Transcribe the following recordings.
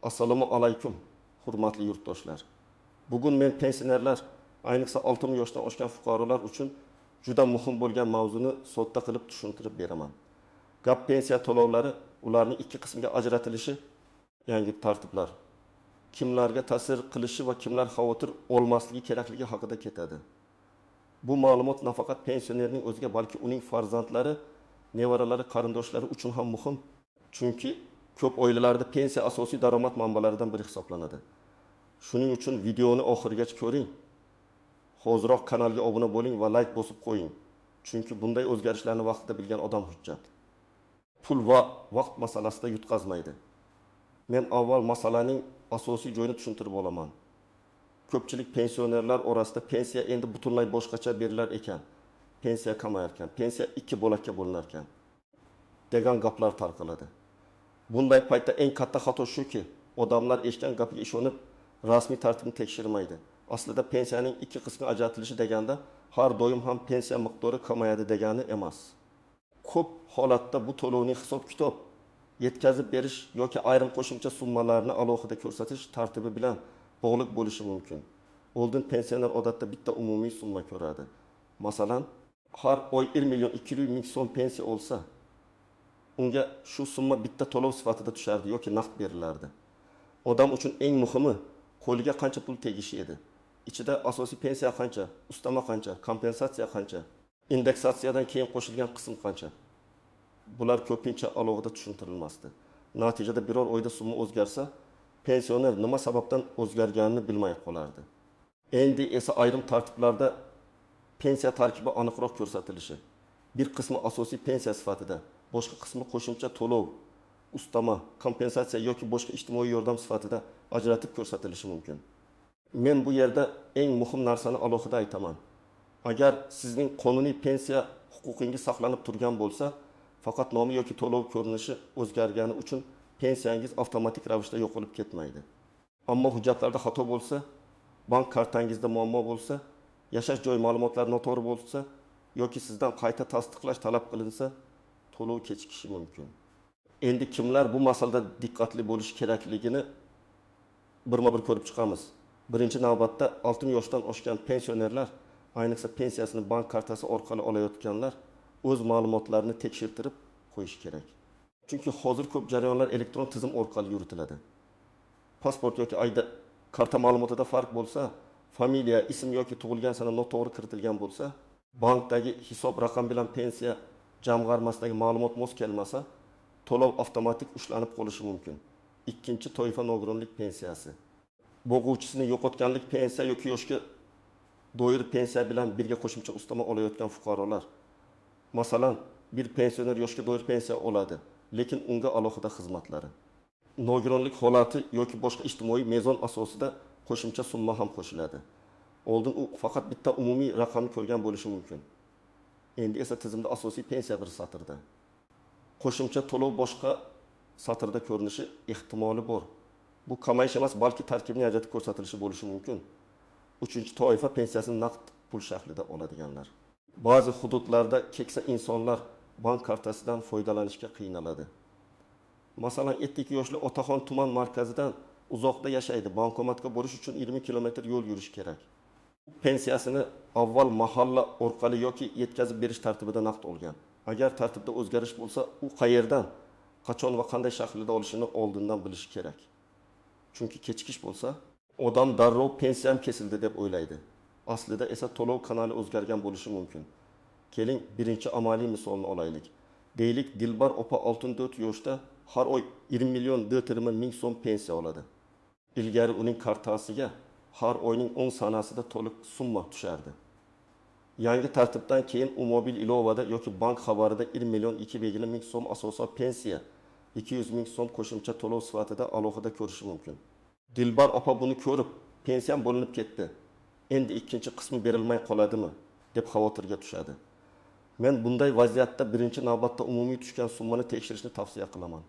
Assalomu alaykum, hurmatli yurtdoshlar. Bugun men pensionerlar, ayniqsa 60 yoshdan oshgan fuqarolar uchun juda muhim bo'lgan mavzuni sodda qilib tushuntirib beraman. Gap pensiya to'lovlari, ularning ikki qismga ajratilishi, yangi tartiblar, kimlarga ta'sir qilishi va kimlar xavotir olmasligi kerakligi haqida ketadi. Bu ma'lumot nafaqat pensionerning o'ziga, balki uning farzandlari, nevaralari, qarindoshlari uchun ham muhim. Chunki ko'p oilalarda pensiya asosiy daromad manbalaridan biri hisoblanadi. Shuning uchun videoni oxirigacha ko'ring. Hoziroq kanalga obuna bo'ling va like bosib qo'ying. Chunki bunday o'zgarishlarni vaqtida bilgan odam hujjat. Pul va vaqt masalasida yutqazmaydi. Men avval masalaning asosiy joyini tushuntirib olaman. Ko'pchilik pensionerlar orasida pensiya endi butunlay boshqacha berilar ekan. Pensiya kamayar ekan, pensiya ikki bo'lakka bo'linar ekan degan gaplar tarqaladi. Bunday paytda eng katta xato shuki, odamlar eshitgan gapiga ishonib, rasmiy tartibni tekshirmaydi. Aslida pensiyaning ikki qismga ajratilishi deganda har doim ham pensiya miqdori kamayadi degani emas. Ko'p holatda bu to'lovning hisob-kitob, yetkazib berish yoki ayrim qo'shimcha summalarni alohida ko'rsatish tartibi bilan bog'liq bo'lishi mumkin. Oldin pensioner odatda bitta umumiy summa ko'radi. Masalan, har oy 1 million 200 ming so'm pensiya olsa, unga shu summa bitta to'lov sifatida tushardi yoki naqd berilardi. Odam uchun eng muhimi qo'liga qancha pul tegishi edi. Ichida asosiy pensiya qancha, ustama qancha, kompensatsiya qancha, indeksatsiyadan keyin qo'shilgan qism qancha. Bular ko'pincha alohida tushuntirilmasdi. Natijada biror oyda summa o'zgarsa, pensioner nima sababdan o'zgarganini bilmay qolardi. Endi esa ayrim tartiblarda pensiya tarkibi aniqroq ko'rsatilishi. Bir qismi asosiy pensiya sifatida, boshqa qismi qo'shimcha to'lov, ustama, kompensatsiya yoki boshqa ijtimoiy yordam sifatida ajratib ko'rsatilishi mumkin. Men bu yerda eng muhim narsani alohida aytaman. Agar sizning qonuniy pensiya huquqingiz saqlanib turgan bo'lsa, faqat nomi yoki to'lov ko'rinishi o'zgargani uchun pensiyangiz avtomatik ravishda yo'qolib ketmaydi. Ammo hujjatlarda xato bo'lsa, bank kartangizda muammo bo'lsa, yashash joy ma'lumotlari noto'g'ri bo'lsa yoki sizdan qayta tasdiqlash talab qilinsa, to'lov kechikishi mumkin. Endi kimlar bu masalada diqqatli bo'lish kerakligini birma-bir ko'rib chiqamiz. Birinchi navbatda 60 yoshdan oshgan pensionerlar, ayniqsa pensiyasini bank kartasi orqali olayotganlar o'z ma'lumotlarini tekshirtirib qo'yish kerak. Chunki hozir ko'p jarayonlar elektron tizim orqali yuritiladi. Pasport yoki ayda karta ma'lumotida farq bo'lsa, familiya, ism yoki tug'ilgan sana noto'g'ri kiritilgan bo'lsa, bankdagi hisob raqam bilan pensiya jamg'armasidagi ma'lumot mos kelmasa, to'lov avtomatik ushlanib qolishi mumkin. Ikkinchi toifa nogironlik pensiyasi. Bo'g'uvchisini yo'qotganlik pensiya yoki yoshga doir pensiya bilan birga qo'shimcha ustama olayotgan fuqarolar. Masalan, bir pensioner yoshga doir pensiya oladi, lekin unga alohida xizmatlari, nogironlik holati yoki boshqa ijtimoiy mezon asosida qo'shimcha summa ham qo'shiladi. Oldin u faqat bitta umumiy raqamni ko'rgan bo'lishi mumkin. Endi esa tizimda asosiy pensiya bir satrda. Qo'shimcha to'lov boshqa satrda ko'rinishi ehtimoli bor. Bu kamayish emas, balki tarkibning ajratib ko'rsatilishi bo'lishi mumkin. Uchinchi toifa pensiyasini naqd pul shaklida oladiganlar. Ba'zi hududlarda keksa insonlar bank kartasidan foydalanishga qiynaladi. Masalan, 52 yoshli Otaxon tuman markazidan uzoqda yashaydi. Bankomatga borish uchun 20 kilometr yo'l yurish kerak. Pensiyasini avval mahalla orqali yoki yetkazib berish tartibida naqd olgan. Agar tartibda o'zgarish bo'lsa, u qayerdan, qachon va qanday shaklda olishini oldindan bilish kerak. Chunki kechikish bo'lsa, odam darrov pensiyam kesildi deb o'ylaydi. Aslida esa to'lov kanali o'zgargan bo'lishi mumkin. Keling, birinchi amaliy misolni olaylik. Deylik, Dilbar opa 64 yoshda har oy 20 million 4 ming so'm pensiya oladi. Ilgari uning kartasiga har oyning 10 sanasida to'liq summa tushardi. Yangi tartibdan keyin u mobil ilovada yoki bank xabarida 1 million 200 ming so'm asosan pensiya, 200 ming so'm qo'shimcha to'lov sifatida alohida ko'rishi mumkin. Dilbar opa buni ko'rib, pensiyam bo'linib ketdi, endi ikkinchi qismi berilmay qoladimi deb xavotirga tushadi. Men bunday vaziyatda birinchi navbatda umumiy tushgan summani tekshirishni tavsiya qilaman.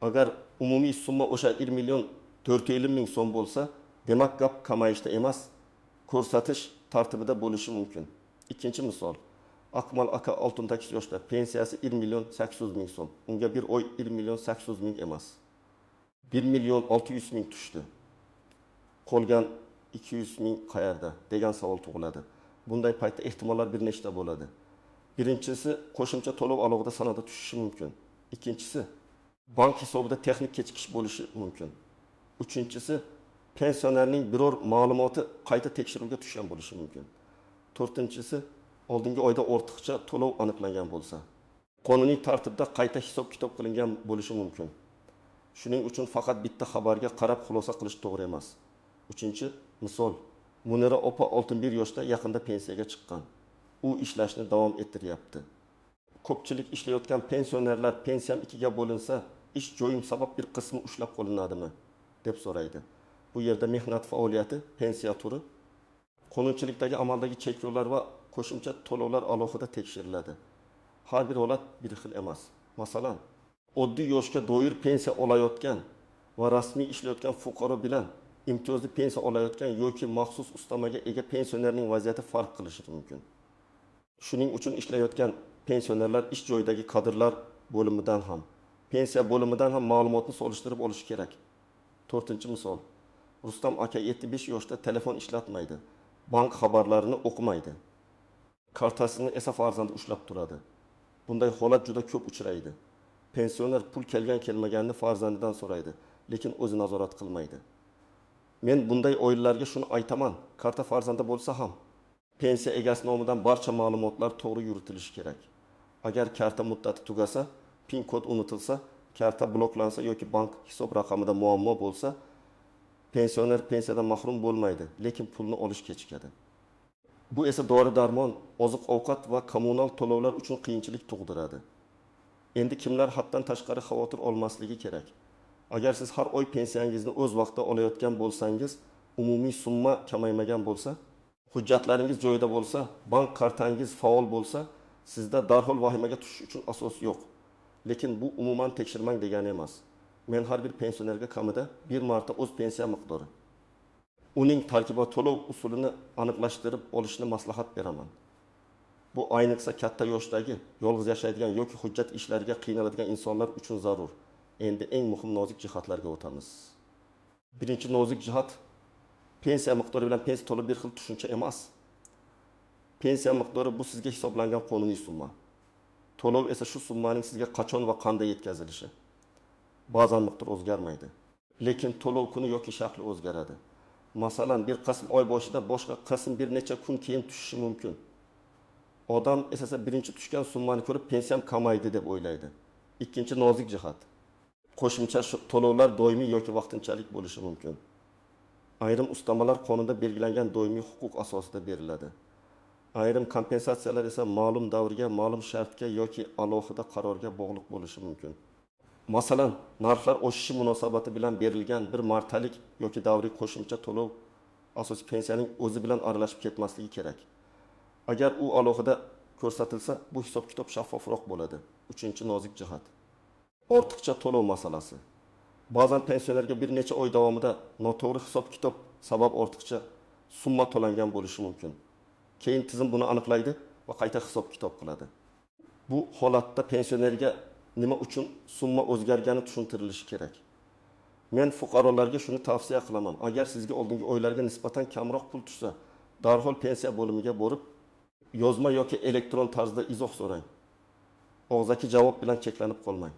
Agar umumiy summa o'sha 1 million 450 ming so'm bo'lsa, demak gap kamayishda emas, ko'rsatish tartibida bo'lishi mumkin. Ikkinchi misol. Akmal aka 68 yoshda, pensiyasi 1 million 800 ming so'm. Unga bir oy 1 million 800 ming emas. 1.600.000 tushdi. Qolgan 200.000 qayerda degan savol tug'iladi. Bunday paytda ehtimollar bir nechta bo'ladi. Birinchisi, qo'shimcha to'lov alohida sanada tushishi mumkin. Ikkinchisi, bank hisobida texnik kechikish bo'lishi mumkin. Uchinchisi, pensionerning biror ma'lumoti qayta tekshiruvga tushgan bo'lishi mumkin. To'rtinchisi, oldingi oyda ortiqcha to'lov aniqlangan bo'lsa, qonuniy tartibda qayta hisob-kitob qilingan bo'lishi mumkin. Shuning uchun faqat bitta xabarga qarab xulosa qilish to'g'ri emas. Uchinchi misol, Munira opa 61 yoshda yaqinda pensiyaga chiqqan. U ishlashni davom ettiryapti. Ko'pchilik ishlayotgan pensionerlar pensiyam 2 ga bo'linsa, ish joyim sabab bir qismi ushlab qolinadimi deb so'raydi. Bu yerda mehnat faoliyati, pensiya turi, qonunchilikdagi amaldagi cheklovlar va qo'shimcha to'lovlar alohida tekshiriladi. Har bir holat bir xil emas. Masalan, oddiy yoshga doir pensiya olayotgan va rasmiy ishlayotgan fuqaro bilan imtiyozli pensiya olayotgan yoki maxsus ustamaga ega pensionerning vaziyati farq qilishi mumkin. Shuning uchun ishlayotgan pensionerlar ish joyidagi kadrlar bo'limidan ham, pensiya bo'limidan ham ma'lumotni solishtirib olish kerak. To'rtinchi misol, Rustam aka 75 yoshda telefon ishlatmaydi, bank xabarlarini o'qimaydi. Kartasini esa farzandi ushlab turadi. Bunday holat juda ko'p uchraydi. Pensioner pul kelgan-kelmaganini farzandidan so'raydi, lekin o'zi nazorat qilmaydi. Men bunday oilalarga shuni aytaman, karta farzanda bo'lsa ham pensiya egasi nomidan barcha ma'lumotlar to'g'ri yuritilishi kerak. Agar karta muddati tugasa, PIN kod unutilsa, karta bloklansa yoki bank hisob raqamida muammo bo'lsa, pensioner pensiyadan mahrum bo'lmaydi, lekin pulni olish kechikadi. Bu esa dori-darmon, oziq-ovqat va kommunal to'lovlar uchun qiyinchilik tug'diradi. Endi kimlar haddan tashqari xavotir olmasligi kerak. Agar siz har oy pensiyangizni o'z vaqtida olayotgan bo'lsangiz, umumiy summa kamaymagan bo'lsa, hujjatlaringiz joyida bo'lsa, bank kartangiz faol bo'lsa, sizda darhol vahimaga tushish uchun asos yo'q. Lekin bu umuman tekshirmang degani emas. Men har bir pensionerga kamida bir marta o'z pensiya miqdori, uning tarkibot to'lov usulini aniqlashtirib olishni maslahat beraman. Bu ayniqsa katta yoshdagi, yolg'iz yashaydigan yoki hujjat ishlariga qiynaladigan insonlar uchun zarur. Endi eng muhim nozik jihatlarga o'tamiz. Birinchi nozik jihat, pensiya miqdori bilan pensiya to'lov bir xil tushuncha emas. Pensiya miqdori bu sizga hisoblangan qonuniy summa. To'lov esa shu summaning sizga qachon va qanday yetkazilishi. Ba'zan miqdor o'zgarmaydi, lekin to'lov kuni yoki shakli o'zgaradi. Masalan, bir qism oy boshida, boshqa qism bir necha kun keyin tushishi mumkin. Odam esa birinchi tushgan summani ko'rib pensiyam kamaydi deb o'ylaydi. Ikkinchi nozik jihat, qo'shimcha to'lovlar doimiy yoki vaqtinchalik bo'lishi mumkin. Ayrim ustamalar qonunda belgilangan doimiy huquq asosida beriladi. Ayrim kompensatsiyalar esa ma'lum davrga, ma'lum shartga yoki alohida qarorga bog'liq bo'lishi mumkin. Masalan, narxlar oshishi munosabati bilan berilgan bir martalik yoki davriy qo'shimcha to'lov asosiy pensiyaning o'zi bilan aralashib ketmasligi kerak. Agar u alohida ko'rsatilsa, bu hisob-kitob shaffofroq bo'ladi. Uchinchi nozik jihat, ortiqcha to'lov masalasi. Ba'zan pensionerga bir necha oy davomida noto'g'ri hisob-kitob sabab ortiqcha summa to'langan bo'lishi mumkin. Keyin tizim buni aniqlaydi va qayta hisob-kitob qiladi. Bu holatda pensionerga nima uchun summa o'zgargani tushuntirilishi kerak. Men fuqarolarga shuni tavsiya qilaman. Agar sizga oldingi oylarga nisbatan kamroq pul tushsa, darhol pensiya bo'limiga borib, yozma yoki elektron tarzda izoh so'rang. Og'zaki javob bilan cheklanib qolmang.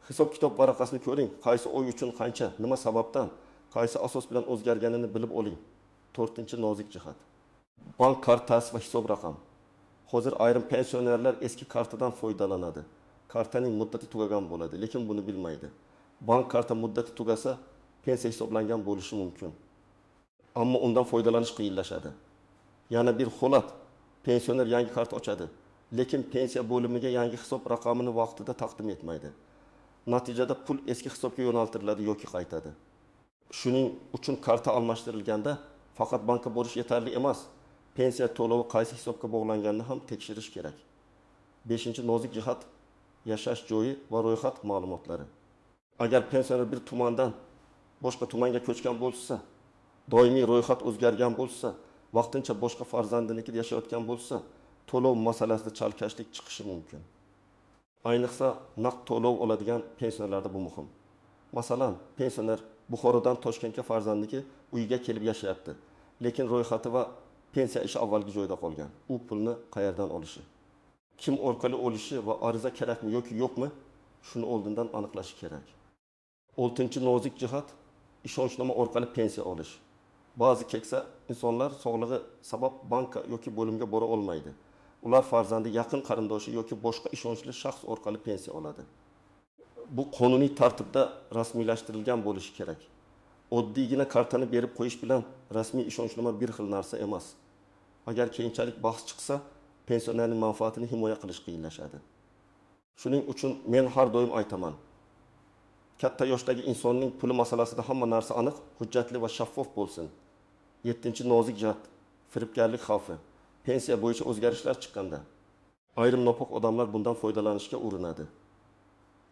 Hisob-kitob varaqasini ko'ring, qaysi oy uchun qancha, nima sababdan, qaysi asos bilan o'zgarganini bilib oling. To'rtinchi nozik jihat, bank kartasi va hisob raqam. Hozir ayrim pensionerlar eski kartadan foydalanadi. Kartaning muddati tugagan bo'ladi, lekin buni bilmaydi. Bank karta muddati tugasa, pensiya hisoblangan bo'lishi mumkin. Ammo undan foydalanish qiyinlashadi. Yana bir holat, pensioner yangi karta ochadi, lekin pensiya bo'limiga yangi hisob raqamini vaqtida taqdim etmaydi. Natijada pul eski hisobga yo'naltiriladi yoki qaytadi. Shuning uchun karta almashtirilganda faqat bankka borish yetarli emas. Pensiya to'lovi qaysi hisobga bog'langanini ham tekshirish kerak. Beshinchi nozik jihat, yashash joyi va ro'yxat ma'lumotlari. Agar pensioner bir tumandan boshqa tumanga ko'chgan bo'lsa, doimiy ro'yxat o'zgargan bo'lsa, vaqtincha boshqa farzandinikida yashayotgan bo'lsa, to'lov masalasida chalkashlik chiqishi mumkin. Ayniqsa naqd to'lov oladigan pensionerlarda bu muhim. Masalan, pensioner Buxorodan Toshkentga farzandiki uyiga kelib yashayapti. Lekin ro'yxati va pensiya ishi avvalgi joyda qolgan. U pulni qayerdan olishi? Kim orqali olishi va ariza kerakmi yoki yo'qmi? Shuni oldindan aniqlash kerak. 6-chi nozik jihat ishonchnoma orqali pensiya olish. Ba'zi keksa insonlar sog'lig'i sabab banka yoki bo'limga bora olmaydi. Ular farzandi yaqin qarindoshi yoki boshqa ishonchli shaxs orqali pensiya oladi. Bu qonuniy tartibda rasmiylashtirilgan bo'lishi kerak. Oddiygina kartani berib qo'yish bilan rasmiy ishonchnoma bir xil narsa emas. Agar keyinchalik bahs chiqsa, pensionerning manfaatini himoya qilish qiyinlashadi. Shuning uchun men har doim aytaman. Katta yoshdagi insonning puli masalasida hamma narsa aniq, hujjatli va shaffof bo'lsin. 7-chi nozik jihat firibgarlik xavfi. Pensiya bo'yicha o'zgarishlar chiqqanda ayrim nopoq odamlar bundan foydalanishga urinadi.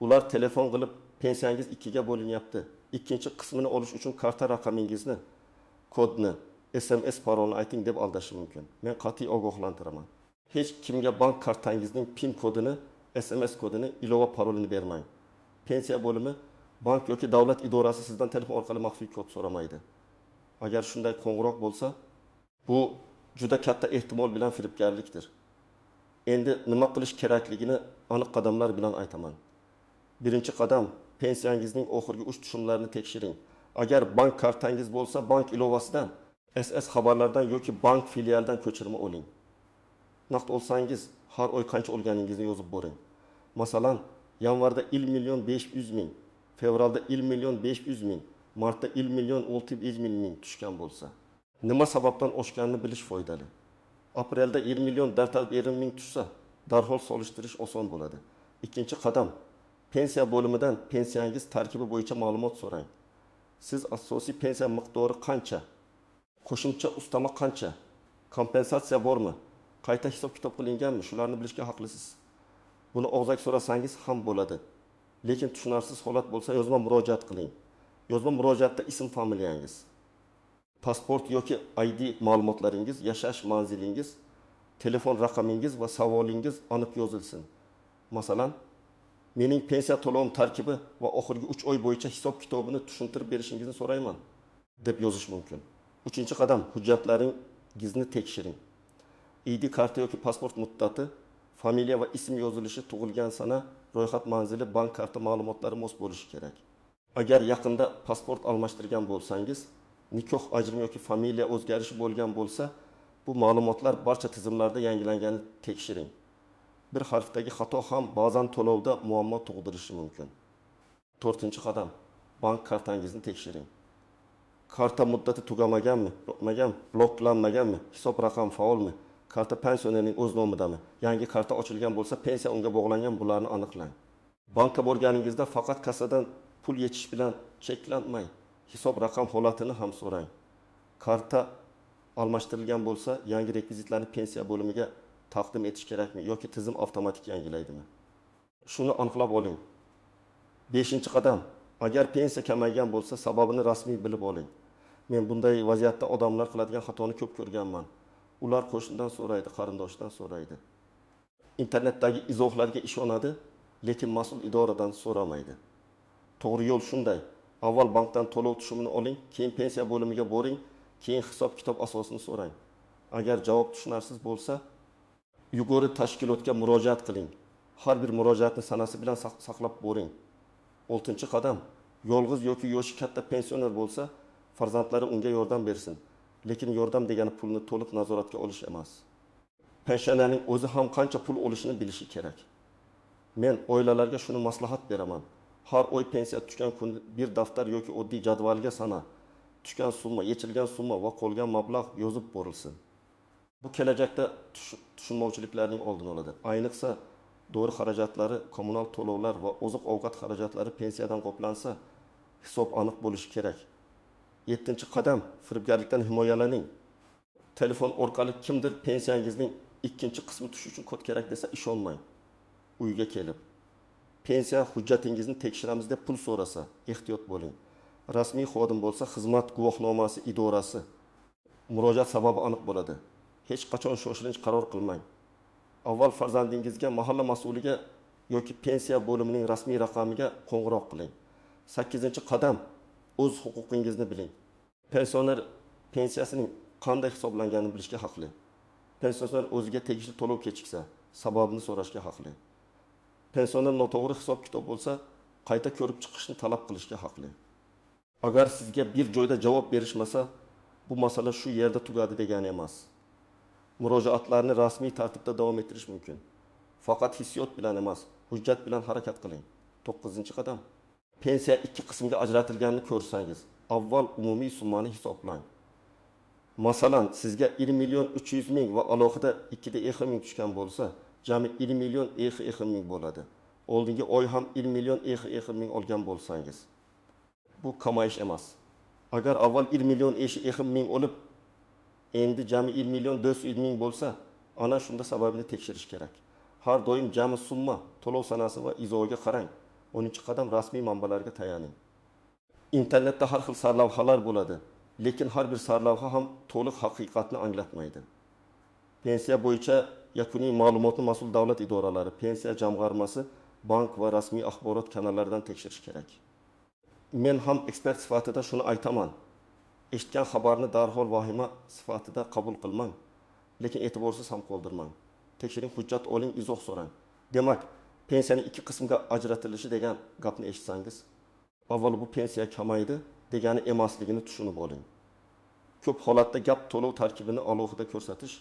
Ular telefon qilib, pensiyangiz 2ga bo'linyapti. Ikkinchi qismini olish uchun karta raqamingizni, kodni, SMS parolni ayting deb aldashi mumkin. Men qat'iy ogohlantiraman. Hech kimga bank kartangizning PIN kodini, SMS kodini, ilova parolini bermang. Pensiya bo'limi bank yoki davlat idorasi sizdan telefon orqali maxfiy kod so'ramaydi. Agar shunday qo'ng'iroq bo'lsa, bu juda katta ehtimol bilan firibgarlikdir. Endi nima qilish kerakligini aniq qadamlar bilan aytaman. Birinchi qadam, pensiyangizning oxirgi 3 tushumlarini tekshiring. Agar bank kartangiz bo'lsa, bank ilovasidan, SS xabarlardan yoki bank filialidan ko'chirma oling. Naqd olsangiz, har oy qancha olganingizni yozib boring. Masalan, yanvarda 1.500.000, fevralda 1.500.000, martda 1.600.000 tushgan bo'lsa, nima sababdan oshganini bilish foydali. Aprelda 1.140.000 tushsa, darhol solishtirish oson bo'ladi. Ikkinchi qadam, pensiya bo'limidan pensiyangiz tarkibi bo'yicha ma'lumot so'rang. Siz asosiy pensiya miqdori qancha? Qo'shimcha ustama qancha? Kompensatsiya bormi? Qayta hisob-kitob qilinganmi? Shularni bilishga haqlisiz. Buni og'zak so'rasangiz ham bo'ladi. Lekin tushunarsiz holat bo'lsa, yozma murojaat qiling. Yozma murojaatda ism familiyangiz, pasport yoki ID ma'lumotlaringiz, yashash manzilingiz, telefon raqamingiz va savolingiz aniq yozilsin. Masalan, mening pensiya to'lovim tarkibi va oxirgi 3 oy bo'yicha hisob-kitobini tushuntirib berishingizni so'rayman deb yozish mumkin. 3-qadam, hujjatlaringizni tekshiring. ID karta yoki pasport muddati, familiya va ism yozilishi, tug'ilgan sana, ro'yxat manzili, bank karta ma'lumotlari mos bo'lishi kerak. Agar yaqinda pasport almashtirgan bo'lsangiz, nikoh ajrim yoki familiya o'zgarishi bo'lgan bo'lsa, bu ma'lumotlar barcha tizimlarda yangilanganini tekshiring. Bir harfdagi xato ham ba'zan to'lovda muammo tug'dirishi mumkin. 4-qadam, bank kartangizni tekshiring. Karta muddati tugamaganmi, bloklanmaganmi, hisob raqami faolmi, karta pensionerning o'z nomidami, yangi karta ochilgan bo'lsa, pensiya unga bog'langan, bularni aniqlang. Bankka borganingizda faqat kassadan pul yechish bilan cheklanmang. Hisob raqam holatini ham so'rang. Karta almashtirilgan bo'lsa, yangi rekvizitlarni pensiya bo'limiga taqdim etish kerakmi yoki tizim avtomatik yangilaydimi? Shuni aniqlab oling. 5-qadam, agar pensiya kamaygan bo'lsa, sababini rasmiy bilib oling. Men bunday vaziyatda odamlar qiladigan xatoni ko'p ko'rganman. Ular qo'shnidan so'raydi, qarindoshdan so'raydi. Internetdagi izohlarga ishonadi, lekin mas'ul idoradan so'ramaydi. To'g'ri yo'l shunday. Avval bankdan to'lov tushumini oling, keyin pensiya bo'limiga boring, keyin hisob-kitob asosini so'rang. Agar javob tushunarsiz bo'lsa, yuqori tashkilotga murojaat qiling. Har bir murojaatni sanasi bilan saqlab boring. 6-qadam, yolg'iz yoki yoshi katta pensioner bo'lsa, farzandlari unga yordam bersin. Lekin yordam degani pulni to'liq nazoratga olish emas. Pensionerning o'zi ham qancha pul olishini bilishi kerak. Men oilalarga shuni maslahat beraman. Har oy pensiya tushgan kun bir daftar yoki oddiy jadvalga sana, tushgan summa, yechilgan summa va qolgan mablag' yozib borilsin. Bu kelajakda tushunmovchiliklarning oldini oladi. Ayniqsa, dori xarajatlari, kommunal to'lovlar va oziq-ovqat xarajatlari pensiyadan qoplansa, hisob aniq bo'lishi kerak. 7-qadam, firibgarlikdan himoyalaning. Telefon orqali kimdir pensiyangizning ikkinchi qismi tushish uchun kod kerak desa, ishonmang. Uyga kelib pensiya hujjatingizni tekshiramiz deb pul so'rasa, ehtiyot bo'ling. Rasmiy xodim bo'lsa, xizmat guvohnomasi idorasi, murojaat sababi aniq bo'ladi. Hech qachon shoshilinch qaror qilmang. Avval farzandingizga, mahalla mas'uliga yoki pensiya bo'limining rasmiy raqamiga qo'ng'iroq qiling. 8-qadam o'z huquqingizni biling. Pensioner pensiyasining qanday hisoblanganini bilishga haqli. Pensioner o'ziga tegishli to'lov kechiksa, sababini so'rashga haqli. Pensioner noto'g'ri hisob-kitob bo'lsa, qayta ko'rib chiqishni talab qilishga haqli. Agar sizga bir joyda javob berishmasa, bu masala shu yerda tugadi degani emas. Murojaatlarni rasmiy tartibda davom ettirish mumkin. Faqat hissiyot bilan emas, hujjat bilan harakat qiling. 9-qadam. Pensiya ikki qismga ajratilganini ko'rsangiz, avval umumiy summani hisoblang. Masalan, sizga 1 million 300 ming va alohida 2 ming tushgan bo'lsa, jami 1 million ming bo'ladi. Oldingi oy ham 1 million ming olgan bo'lsangiz, bu kamayish emas. Agar avval 1 million ming olib, endi jami 1 million 400 ming bo'lsa, ana shunda sababini tekshirish kerak. Har doim jami summa, to'lov sanasi va izohiga qarang. 10-qadam rasmiy manbalarga tayaning. Internetda har xil sarlavhalar bo'ladi, lekin har bir sarlavha ham to'liq haqiqatni anglatmaydi. Pensiya bo'yicha yakuniy ma'lumotni mas'ul davlat idoralari, pensiya jamg'armasi, bank va rasmiy axborot kanallaridan tekshirish kerak. Men ham ekspert sifatida shuni aytaman. Eshitgan xabarni darhol vahima sifatida qabul qilmang, lekin e'tiborsiz ham qoldirmang. Tekshiring, hujjat oling, izoh so'rang. Demak, pensiyaning ikki qismga ajratilishi degan gapni eshitsangiz, avval bu pensiya kamaydi degani emasligini tushunib oling. Ko'p holatda gap to'lov tarkibini alohida ko'rsatish,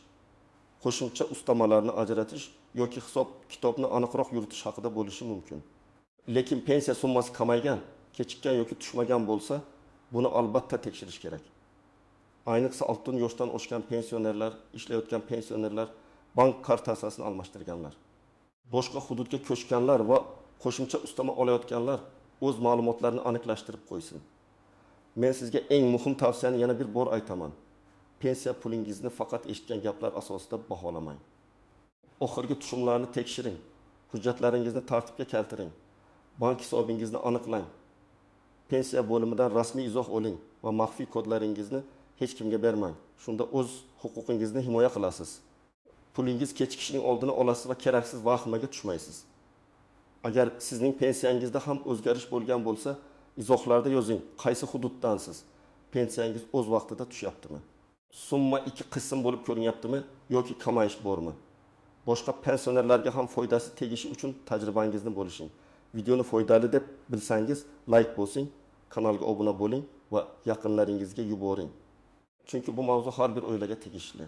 qo'shimcha ustamalarni ajratish yoki hisob kitobni aniqroq yuritish haqida bo'lishi mumkin. Lekin pensiya summasi kamaygan, kechikkan yoki tushmagan bo'lsa, buni albatta tekshirish kerak. Ayniqsa 60 yoshdan oshgan pensionerlar, ishlayotgan pensionerlar, bank kartasasini almashtirganlar, boshqa hududga ko'chganlar va qo'shimcha ustama olayotganlar o'z ma'lumotlarini aniqlashtirib qo'ysin. Men sizga eng muhim tavsiyani yana bir bor aytaman. Pensiya pulingizni faqat eshitgan gaplar asosida baholamang. Oxirgi tushumlarni tekshiring. Hujjatlaringizni tartibga keltiring. Bank hisobingizni aniqlang. Pensiya bo'limidan rasmiy izoh oling va maxfiy kodlaringizni hech kimga bermang. Shunda o'z huquqingizni himoya qilasiz. Pulingiz kechikishining oldini olasiz va keraksiz vahimaga tushmaysiz. Agar sizning pensiyangizda ham o'zgarish bo'lgan bo'lsa, izohlarda yozing, qaysi hududdansiz, pensiyangiz o'z vaqtida tushyaptimi, summa ikki qism bo'lib ko'rinyaptimi yoki kamayish bormi? Boshqa pensionerlarga ham foydasi tegishi uchun tajribangizni bo'lishing. Videoni foydali deb bilsangiz, like bosing, kanalga obuna bo'ling va yaqinlaringizga yuboring. Chunki bu mavzu har bir oilaga tegishli.